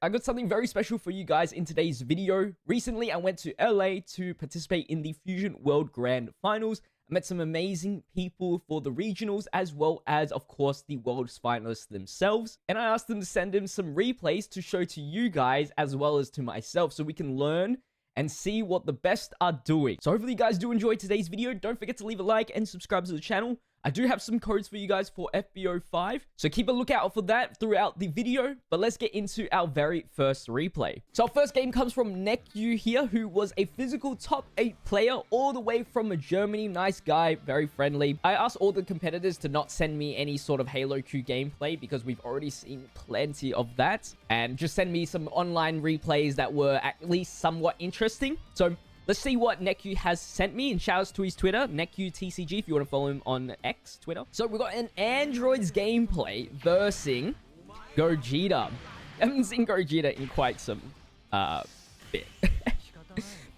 I got something very special for you guys in today's video. Recently, I went to LA to participate in the Fusion World Grand Finals. I met some amazing people for the regionals, as well as, of course, the World's finalists themselves. And I asked them to send in some replays to show to you guys, as well as to myself, so we can learn and see what the best are doing. So hopefully you guys do enjoy today's video. Don't forget to leave a like and subscribe to the channel. I do have some codes for you guys for FBO5, so keep a lookout for that throughout the video. But let's get into our very first replay. So our first game comes from Nekyu here, who was a physical top 8 player all the way from Germany. Nice guy, very friendly. I asked all the competitors to not send me any sort of Halo Q gameplay because we've already seen plenty of that, and just send me some online replays that were at least somewhat interesting. So let's see what Nekyu has sent me, and shout out to his Twitter, NekyuTCG, if you want to follow him on X, Twitter. So we've got an Androids gameplay versus Gogeta. I haven't seen Gogeta in quite some bit.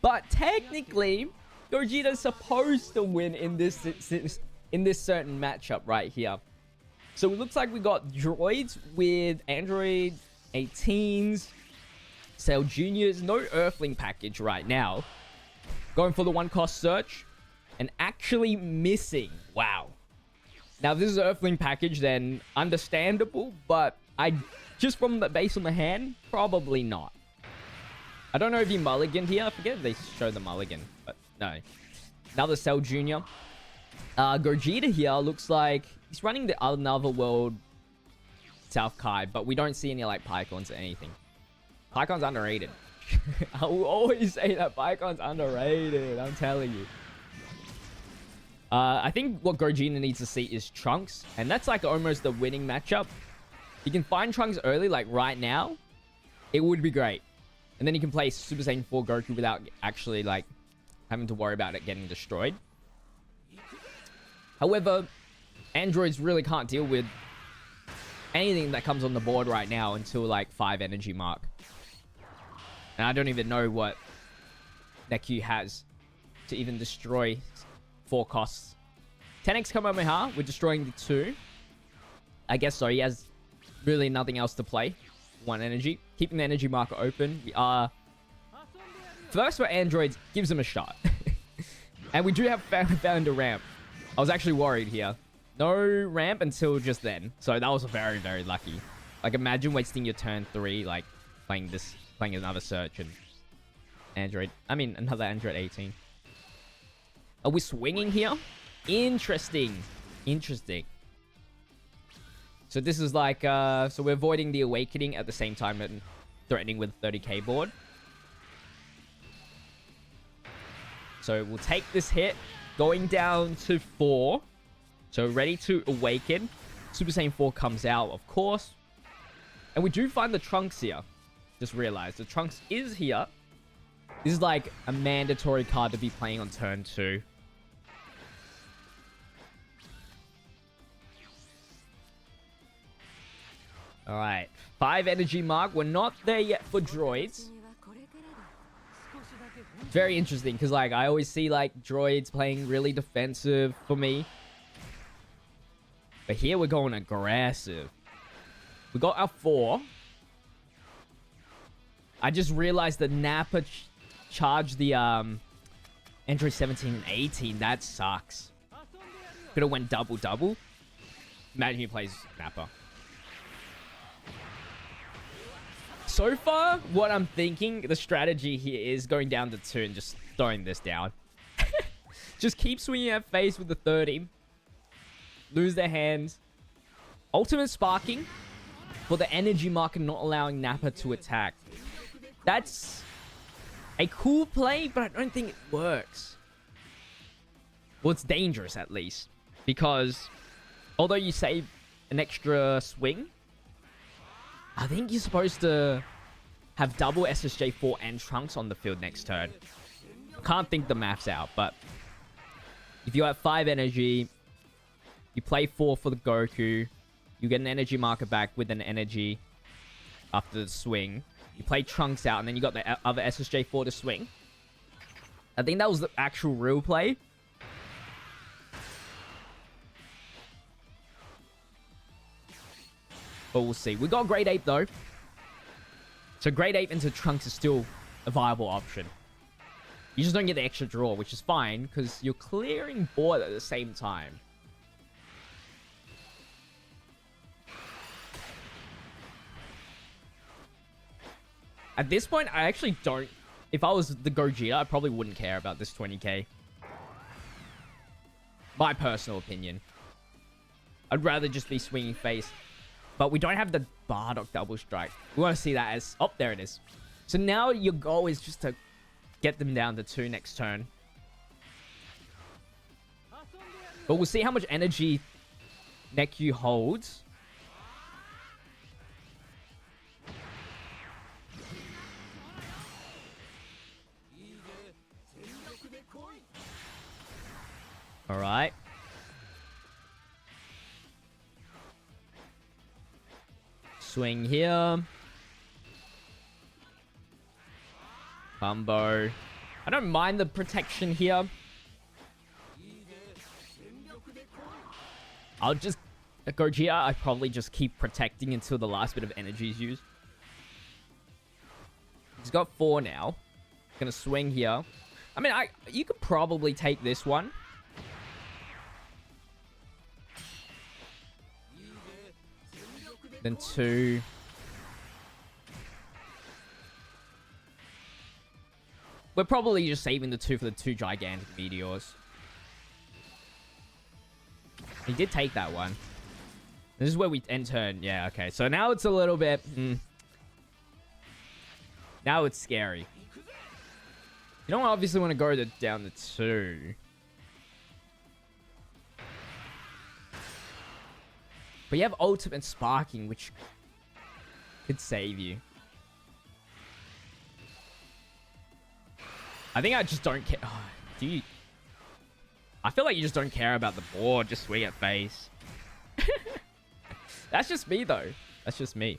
But technically, Gogeta's supposed to win in this certain matchup right here. So it looks like we got droids with Android 18s, Cell Juniors, no Earthling package right now. Going for the one-cost search and actually missing. Wow. Now, if this is an Earthling package, then understandable, but just from the base on the hand, probably not. I don't know if he mulliganed here. I forget if they show the mulligan, but no. Another Cell Junior. Gogeta here looks like he's running the Another World South Kai, but we don't see any like Pycons or anything. Pycon's underrated. I will always say that Pycon's underrated. I'm telling you. I think what Gogeta needs to see is Trunks, and that's like almost the winning matchup. He can find Trunks early, like right now. It would be great. And then he can play Super Saiyan 4 Goku without actually like having to worry about it getting destroyed. However, androids really can't deal with anything that comes on the board right now until like 5 energy mark. And I don't even know what Nekyu has to even destroy 4 costs. 10x Kamehameha, we're destroying the 2. I guess so. He has really nothing else to play. 1 energy. Keeping the energy marker open. We are first for androids. Gives him a shot. And we do have found a ramp. I was actually worried here. No ramp until just then. So that was very, very lucky. Like, imagine wasting your turn 3, like, playing another search and another Android 18. Are we swinging here? Interesting. So this is like, so we're avoiding the Awakening at the same time and threatening with 30k board. So we'll take this hit, going down to 4. So ready to Awaken. Super Saiyan 4 comes out, of course. And we do find the Trunks here. Just realized the Trunks is here. This is like a mandatory card to be playing on turn 2. Alright, 5 energy mark. We're not there yet for droids. Very interesting, because like I always see like droids playing really defensive for me. But here we're going aggressive. We got our 4. I just realized that Nappa charged the Android 17 and 18. That sucks. Could have went double. Imagine he plays Nappa. So far, what I'm thinking, the strategy here is going down to 2 and just throwing this down. Just keep swinging at face with the 30. Lose their hands. Ultimate sparking for the energy marker, not allowing Nappa to attack. That's a cool play, but I don't think it works. Well, it's dangerous at least. Because although you save an extra swing, I think you're supposed to have double SSJ4 and Trunks on the field next turn. I can't think the maths out, but if you have 5 energy, you play 4 for the Goku, you get an energy marker back with an energy after the swing. You play Trunks out, and then you got the other SSJ4 to swing. I think that was the actual real play. But we'll see. We got Great Ape, though. So Great Ape into Trunks is still a viable option. You just don't get the extra draw, which is fine, because you're clearing board at the same time. At this point, I actually don't... If I was the Gogeta, I probably wouldn't care about this 20k. My personal opinion. I'd rather just be swinging face. But we don't have the Bardock double strike. We want to see that as... Oh, there it is. So now your goal is just to get them down to 2 next turn. But we'll see how much energy Neku holds. Alright. Swing here. Combo. I don't mind the protection here. I'll just... Gogeta, I probably just keep protecting until the last bit of energy is used. He's got 4 now. Gonna swing here. I mean, you could probably take this one. Then 2. We're probably just saving the 2 for the 2 gigantic meteors. He did take that one. This is where we end turn. Yeah, okay. So now it's a little bit... Now it's scary. You don't obviously want to go down to 2. But you have ultimate sparking, which could save you. I think I just don't care. Oh, do you... I feel like you just don't care about the board. Just swing at face. That's just me, though. That's just me.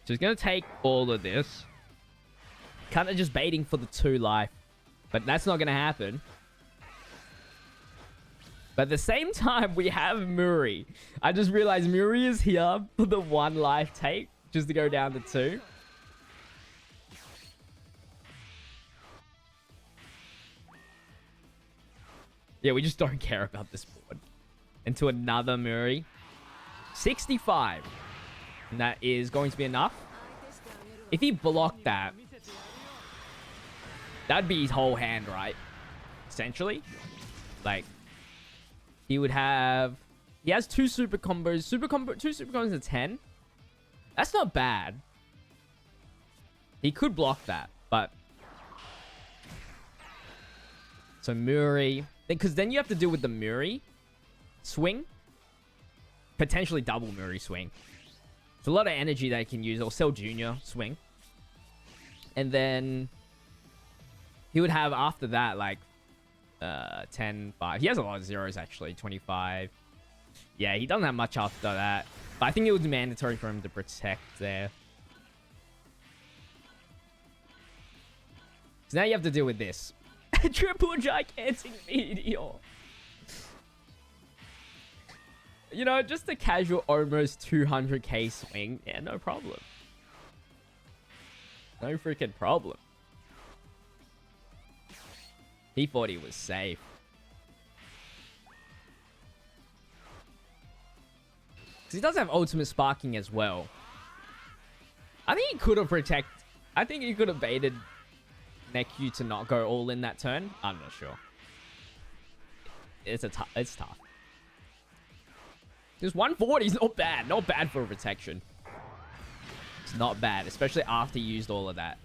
So he's going to take all of this. Kind of just baiting for the 2 life. But that's not going to happen. But at the same time, we have Muri. I just realized Muri is here for the 1 life take. Just to go down to 2. Yeah, we just don't care about this board. Into another Muri. 65. And that is going to be enough. If he blocked that, that'd be his whole hand, right? Essentially. Like... He would have... He has 2 super combos. 2 super combos are 10. That's not bad. He could block that, but... So Muri... Because then you have to deal with the Muri swing. Potentially double Muri swing. It's a lot of energy that he can use. Or Cell Jr. swing. And then... He would have after that, like... 10, 5. He has a lot of zeros, actually. 25. Yeah, he doesn't have much after that. But I think it was mandatory for him to protect there. So now you have to deal with this. Triple gigantic meteor. You know, just a casual almost 200k swing. Yeah, no problem. No freaking problem. He thought he was safe. Because he does have ultimate sparking as well. I think he could have protected... I think he could have baited Neku to not go all in that turn. I'm not sure. It's tough. Just 140 is not bad. Not bad for a protection. It's not bad. Especially after he used all of that.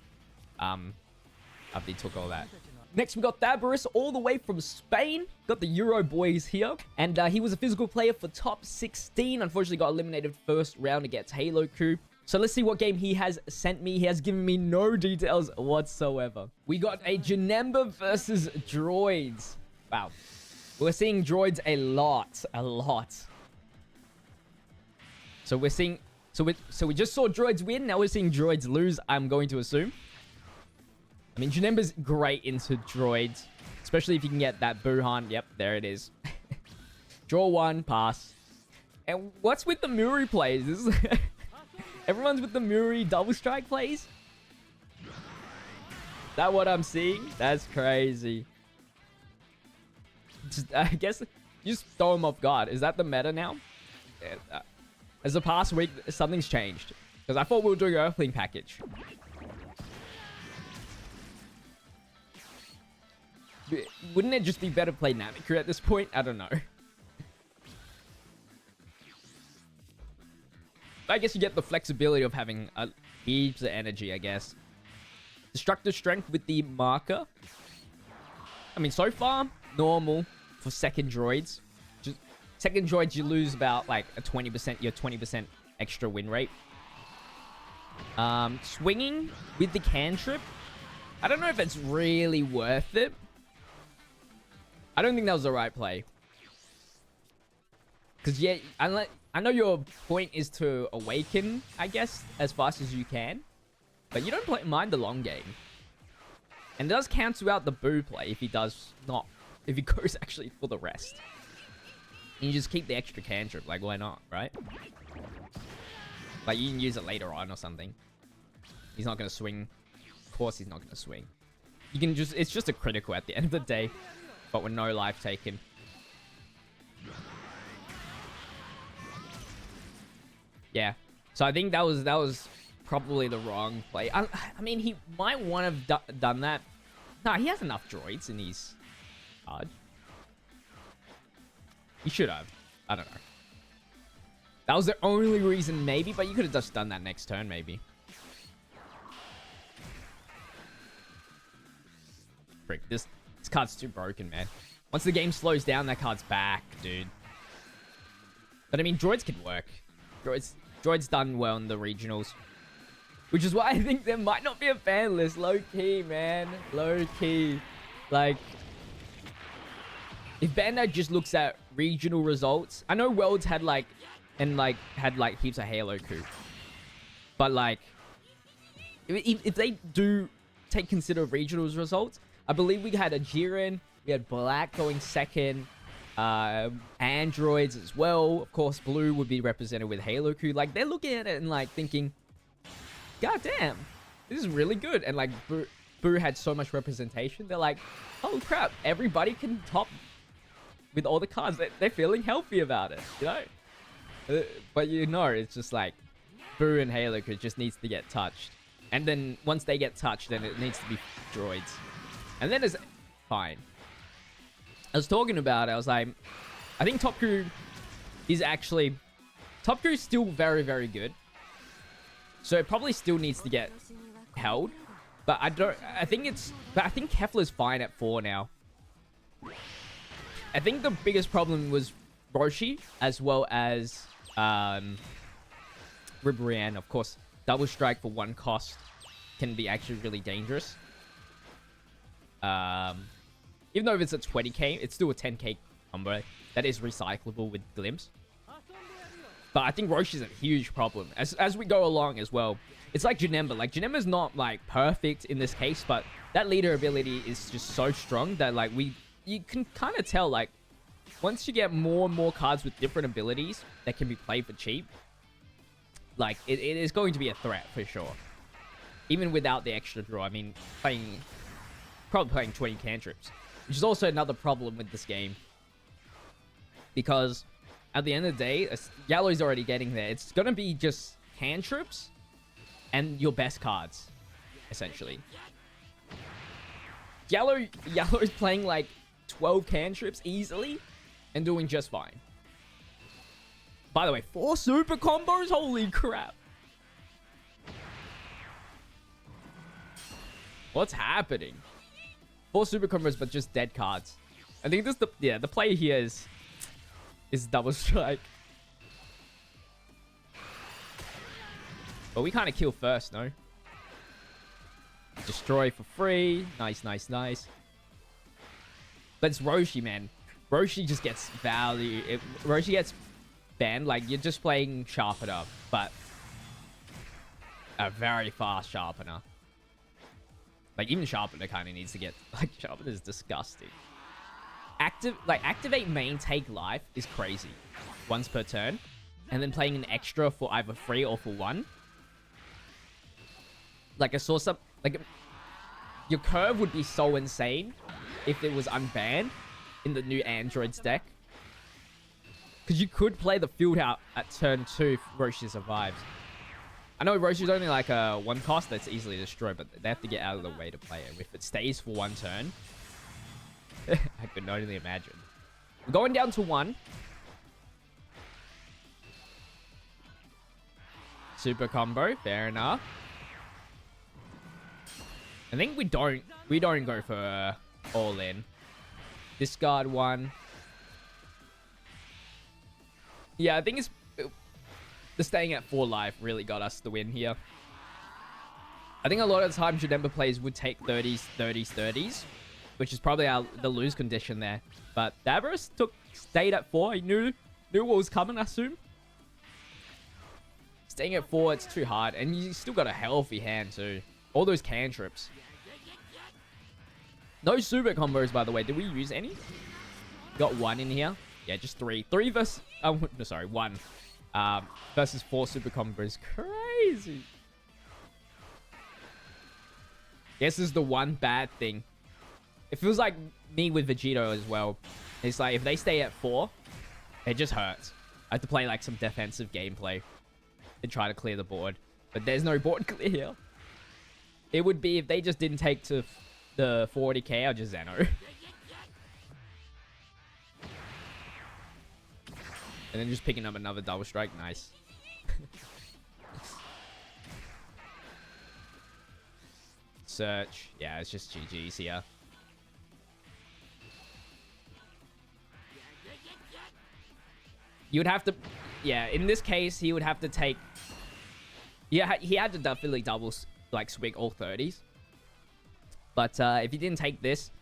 After he took all that. Next, we got Thaberus all the way from Spain. Got the Euro boys here. And he was a physical player for top 16. Unfortunately, got eliminated first round against Halo Coup. So let's see what game he has sent me. He has given me no details whatsoever. We got a Janemba versus Droids. Wow. We're seeing Droids a lot. A lot. So we're seeing... So we just saw Droids win. Now we're seeing Droids lose, I'm going to assume. I mean, Janemba's great into Droids. Especially if you can get that Buhan. Yep, there it is. Draw 1, pass. And what's with the Muri plays? Everyone's with the Muri double strike plays? That what I'm seeing? That's crazy. I guess you just throw him off guard. Is that the meta now? Yeah, as the past week, something's changed. Because I thought we were doing an Earthling package. Wouldn't it just be better to play Naviku at this point? I don't know. I guess you get the flexibility of having heaps of energy, I guess. Destructive strength with the marker. I mean, so far, normal for second droids. Just second droids, you lose about like a 20%, your 20% extra win rate. Swinging with the cantrip. I don't know if it's really worth it. I don't think that was the right play. Because, yeah, I know your point is to awaken, I guess, as fast as you can. But you don't mind the long game. And it does cancel out the Boo play if he does not. If he goes actually for the rest. And you just keep the extra cantrip. Like, why not, right? Like, you can use it later on or something. He's not going to swing. Of course he's not going to swing. You can just... It's just a critical at the end of the day. But with no life taken. Yeah. So I think that was probably the wrong play. I mean, he might want to have done that. Nah, he has enough droids in his card. He should have. I don't know. That was the only reason, maybe. But you could have just done that next turn, maybe. Frick, this card's too broken, man. Once the game slows down, that card's back, dude. But I mean, droids can work. Droids done well in the regionals. Which is why I think there might not be a ban list. Low-key, man. Low-key. Like, if Bandai just looks at regional results... I know Worlds had, like... had, like, heaps of Halo coup. But, like... If they do consider regionals results... I believe we had a Jiren, we had Black going second, Androids as well. Of course, Blue would be represented with Halo Q. Like, they're looking at it and, like, thinking, God damn, this is really good. And, like, Boo had so much representation. They're like, oh, crap, everybody can top with all the cards. They're feeling healthy about it, you know? But, you know, it's just like, Boo and Halo Q just needs to get touched. And then, once they get touched, then it needs to be droids. And then it's fine. I was talking about it. I was like, I think Top Crew is actually... Top Crew is still very, very good. So it probably still needs to get held. But I think Kefla's fine at 4 now. I think the biggest problem was Roshi as well as Ribrianne. Of course, double strike for 1 cost can be actually really dangerous. Even though if it's a 20k, it's still a 10k combo that is recyclable with Glimpse. But I think Roshi's a huge problem as we go along as well. It's like Janemba. Like, Janemba's not, like, perfect in this case, but that leader ability is just so strong that, like, you can kind of tell, like, once you get more and more cards with different abilities that can be played for cheap, like, it is going to be a threat for sure. Even without the extra draw. I mean, probably playing 20 cantrips, which is also another problem with this game. Because at the end of the day, Yellow's already getting there. It's going to be just cantrips and your best cards, essentially. Yellow's playing like 12 cantrips easily and doing just fine. By the way, 4 super combos? Holy crap. What's happening? 4 super combos, but just dead cards. I think this the play here is double strike. But we kind of kill first, no? Destroy for free. Nice, nice, nice. But it's Roshi, man. Roshi just gets value. If Roshi gets banned, like, you're just playing Sharpener, but a very fast Sharpener. Like, even Sharpener kind of needs to get... Like, Sharpener is disgusting. Activate main, take life is crazy. Once per turn. And then playing an extra for either free or for 1 Like I saw some, like your curve would be so insane if it was unbanned in the new Androids deck. Because you could play the field out at turn 2 if Roshi survives. I know Roshi's only like a 1 cost that's easily destroyed, but they have to get out of the way to play it. If it stays for 1 turn, I could not only imagine. We're going down to 1. Super combo, fair enough. I think we don't go for all in. Discard 1. Yeah, I think it's the staying at 4 life really got us the win here. I think a lot of the time Janemba plays would take 30s, 30s, 30s, which is probably the lose condition there. But Davros stayed at 4. He knew what was coming, I assume. Staying at 4, it's too hard, and you still got a healthy hand too. All those cantrips. No super combos, by the way. Did we use any? Got 1 in here. Yeah, just 3. 3 versus... no, sorry, 1. Versus 4 super combos. Crazy. This is the one bad thing. It feels like me with Vegito as well. It's like, if they stay at 4, it just hurts. I have to play like some defensive gameplay and try to clear the board. But there's no board clear here. It would be if they just didn't take to the 40k, I'll just Zeno. And then just picking up another double strike. Nice. Search. Yeah, it's just GG's here. You would have to... Yeah, in this case, he would have to take... Yeah, he had to definitely like, swing all 30s. But if he didn't take this...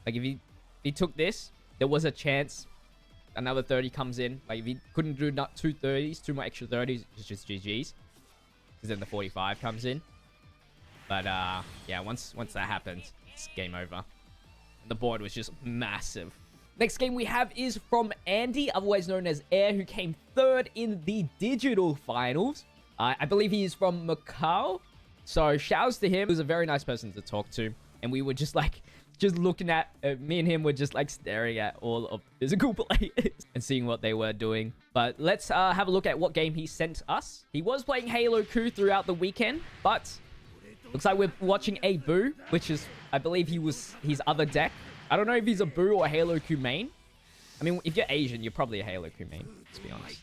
Like, if he took this, there was a chance... Another 30 comes in. Like, if he couldn't do not 2 30s, 2 more extra 30s, it's just GG's. Because then the 45 comes in. But, yeah, once that happens, it's game over. The board was just massive. Next game we have is from Andy, otherwise known as Air, who came 3rd in the digital finals. I believe he is from Macau. So, shouts to him. He was a very nice person to talk to. And we were just like... Just looking at, me and him were just like staring at all of physical players and seeing what they were doing. But let's have a look at what game he sent us. He was playing Halo Coup throughout the weekend, but looks like we're watching a Boo, which is, I believe he was his other deck. I don't know if he's a Boo or a Halo Coup main. I mean, if you're Asian, you're probably a Halo Coup main, let's be honest.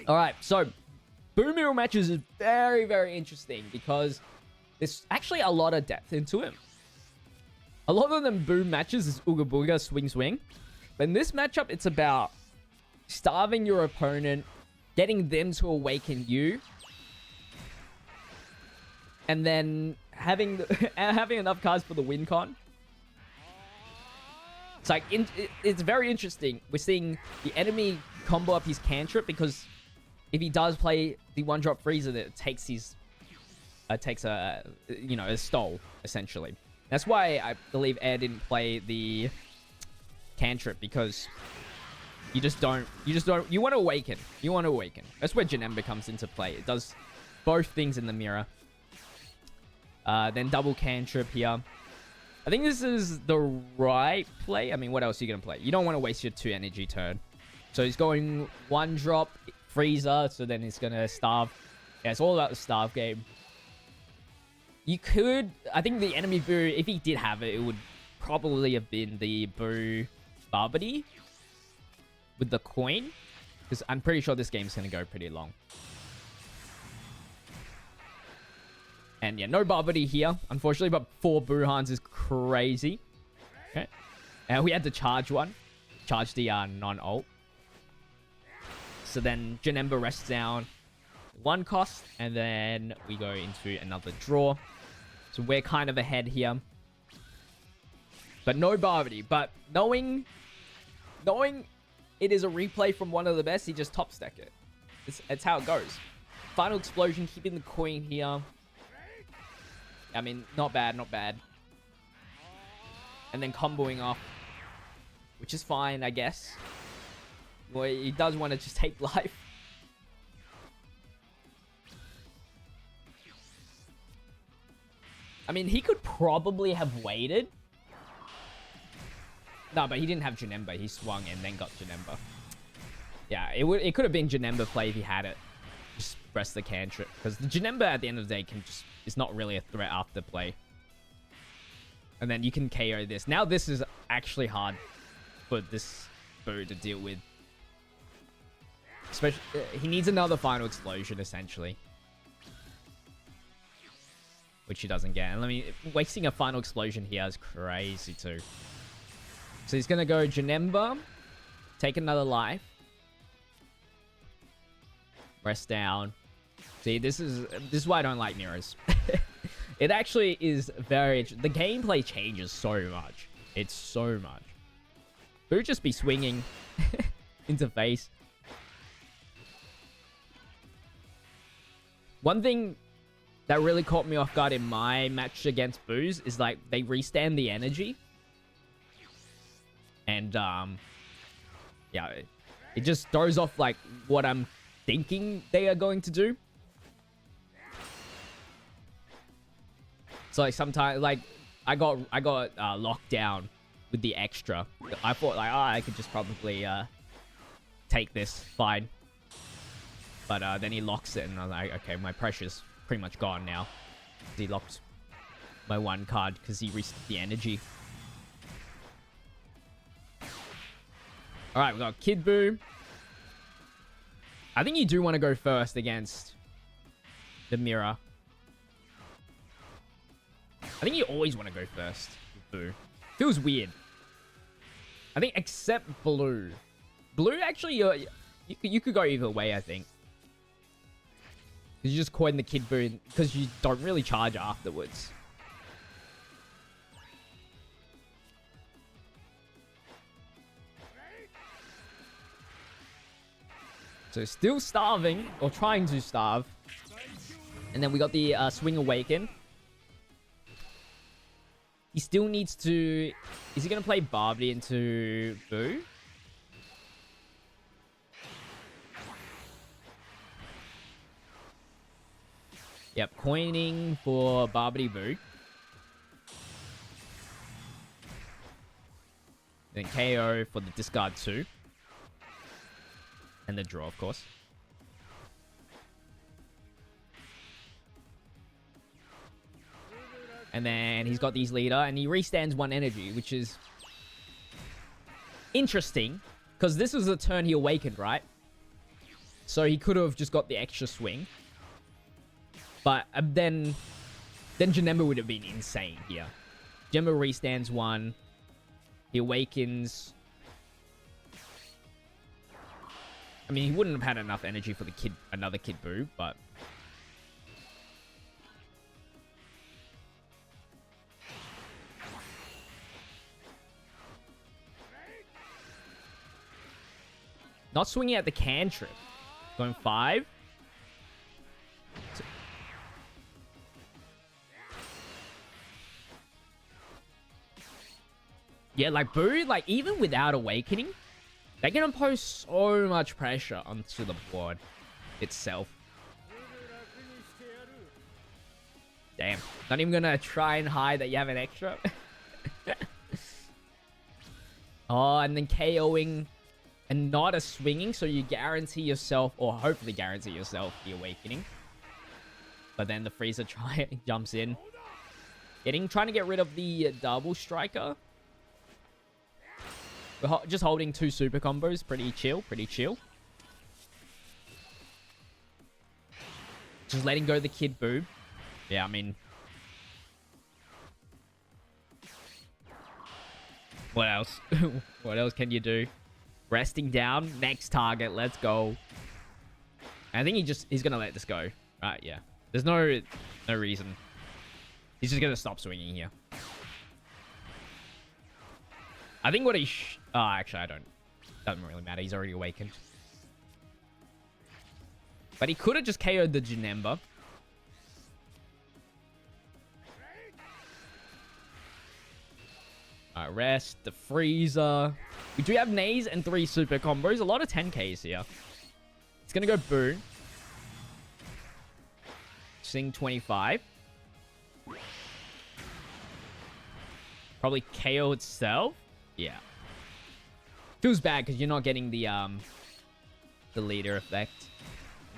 All right, so Boo mirror matches is very, very interesting because there's actually a lot of depth into him. A lot of them Boo matches is Ooga Booga, swing, swing. But in this matchup, it's about starving your opponent, getting them to awaken you, and then having enough cards for the win con. It's like, it's very interesting. We're seeing the enemy combo up his cantrip because if he does play the 1-drop freezer, that takes his... takes a, you know, a stole, essentially. That's why I believe Air didn't play the cantrip, because you want to awaken. You want to awaken. That's where Janemba comes into play. It does both things in the mirror. Then double cantrip here. I think this is the right play. I mean, what else are you going to play? You don't want to waste your 2 energy turn. So he's going 1-drop freezer, so then he's going to starve. Yeah, it's all about the starve game. You could... I think the enemy Boo, if he did have it, it would probably have been the Boo Barbity with the coin. Because I'm pretty sure this game's going to go pretty long. And yeah, no Barbity here, unfortunately, but 4 Boohans is crazy. Okay. And we had to charge one. Charge the non-ult. So then Janemba rests down 1 cost, and then we go into another draw. So we're kind of ahead here. But no Barbity. But knowing it is a replay from one of the best, he just top stack it. It's how it goes. Final Explosion, keeping the coin here. I mean, not bad, not bad. And then comboing off, which is fine, I guess. Well, he does want to just take life. I mean, he could probably have waited. No, but he didn't have Janemba. He swung and then got Janemba. Yeah, it could have been Janemba play if he had it. Just press the cantrip. Because the Janemba at the end of the day is not really a threat after play. And then you can KO this. Now this is actually hard for this Boo to deal with. Especially, he needs another final explosion, essentially. Which he doesn't get. And wasting a final explosion here is crazy too. So he's going to go Janemba. Take another life. Rest down. See, this is why I don't like mirrors. It actually is very... The gameplay changes so much. It's so much. Boo just be swinging into face. One thing that really caught me off guard in my match against Boos is like they restand the energy. And yeah, it just throws off like what I'm thinking they are going to do. So like sometimes like I got locked down with the extra. I thought like, oh, I could just probably take this fine. But then he locks it and I was like, okay, my pressure's pretty much gone now. He locked my one card because he reset the energy. Alright, we got Kid Boo. I think you do want to go first against the mirror. I think you always want to go first with Boo. Feels weird. I think except Blue. Blue, actually, you could go either way, I think. You just coin the Kid Boo because you don't really charge afterwards. So still starving, or trying to starve. And then we got the Swing Awaken. He still needs to... Is he going to play Barbie into Boo? Yep, coining for Barbie Boo. Then KO for the discard 2. And the draw, of course. And then he's got these leader, and he restands 1 energy, which is interesting. Because this was the turn he awakened, right? So he could have just got the extra swing. But then Janemba would have been insane here. Janemba restands 1. He awakens. I mean, he wouldn't have had enough energy for the another Kid Boo, but... Not swinging at the cantrip. Going 5. Yeah, like Boo, like even without awakening, they can impose so much pressure onto the board itself. Damn. Not even gonna try and hide that you have an extra. Oh, and then KOing and not a swinging, so you guarantee yourself, or hopefully guarantee yourself, the awakening. But then the Frieza jumps in. Trying to get rid of the double striker. We're just holding 2 super combos. Pretty chill, pretty chill. Just letting go the Kid Boo. Yeah, I mean... What else? What else can you do? Resting down. Next target. Let's go. I think he's going to let this go. Right, yeah. There's no reason. He's just going to stop swinging here. I think what he... Oh, actually, I don't... Doesn't really matter. He's already awakened. But he could have just KO'd the Janemba. Alright, rest. The Frieza. We do have Nays and 3 super combos. A lot of 10Ks here. He's going to go Boo. Sing 25. Probably KO itself. Yeah. Feels bad because you're not getting the leader effect.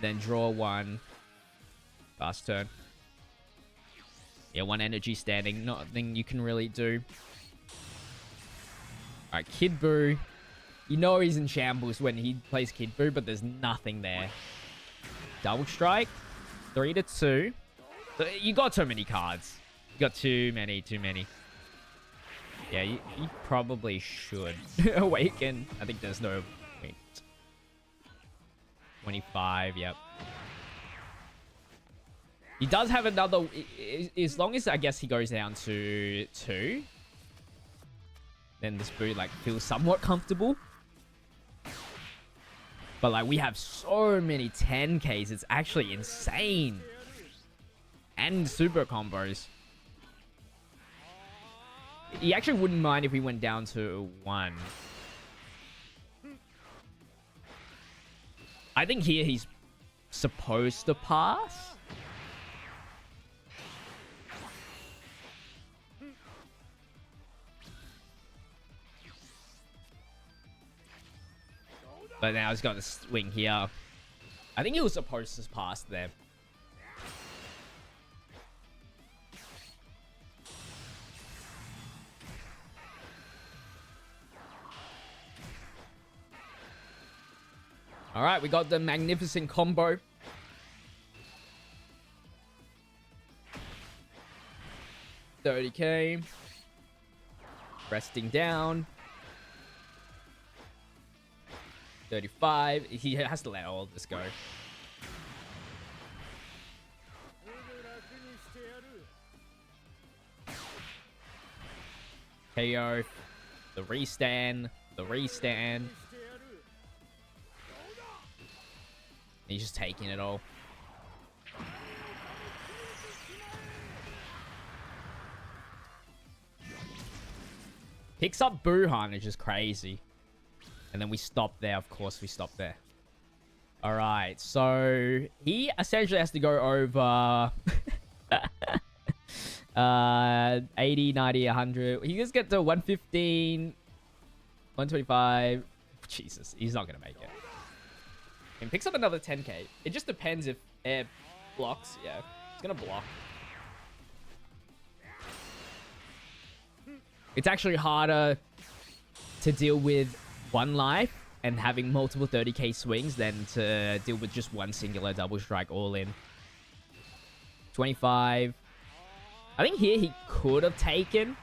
Then draw one. Fast turn. Yeah, one energy standing. Nothing you can really do. Alright, Kid Buu. You know he's in shambles when he plays Kid Buu, but there's nothing there. Double strike. 3-2. You got so many cards. You got too many. Yeah, you probably should awaken. I think there's no point. 25, yep. He does have another... As long as, I guess, he goes down to 2. Then this Buu, like, feels somewhat comfortable. But, like, we have so many 10Ks. It's actually insane. And super combos. He actually wouldn't mind if we went down to 1. I think here he's supposed to pass. But now he's got to swing here. I think he was supposed to pass there. All right, we got the magnificent combo. $30K. Resting down. 35. He has to let all of this go. KO. The restand. The restand. He's just taking it all. Picks up Buuhan, which is crazy. And then we stop there. Of course, we stop there. All right. So he essentially has to go over 80, 90, 100. He just gets to 115, 125. Jesus, he's not going to make it. And picks up another 10K. It just depends if air blocks. Yeah, it's going to block. It's actually harder to deal with one life and having multiple 30K swings than to deal with just one singular double strike all in. 25. I think here he could have taken.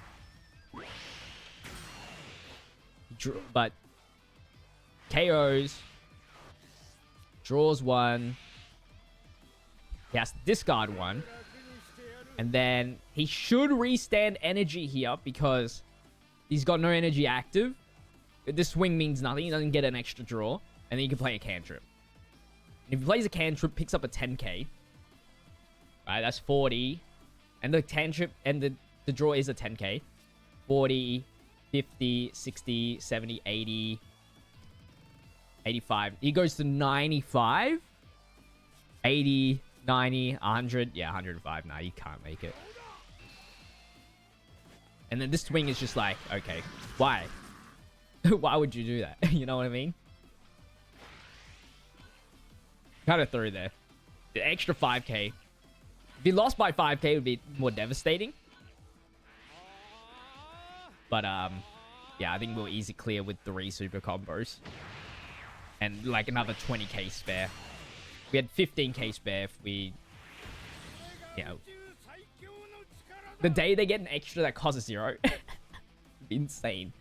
But KOs. Draws one. He has to discard one. And then he should restand energy here because he's got no energy active. This swing means nothing. He doesn't get an extra draw. And then he can play a cantrip. And if he plays a cantrip, picks up a 10K. Right, that's 40. And the cantrip and the draw is a 10K. 40, 50, 60, 70, 80, 85. He goes to 95. 80, 90, 100. Yeah, 105. Nah, you can't make it. And then this swing is just like, okay, why? Why would you do that? You know what I mean? Kind of through there. The extra 5K. If he lost by 5K, it would be more devastating. But, yeah, I think we'll easy clear with 3 super combos. And, like, another 20K spare. We had 15K spare if we... You know... The day they get an extra that costs 0. Insane.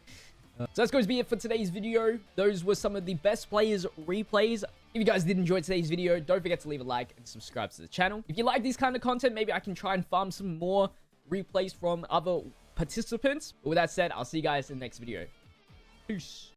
So that's going to be it for today's video. Those were some of the best players replays. If you guys did enjoy today's video, don't forget to leave a like and subscribe to the channel. If you like this kind of content, maybe I can try and farm some more replays from other participants. But with that said, I'll see you guys in the next video. Peace.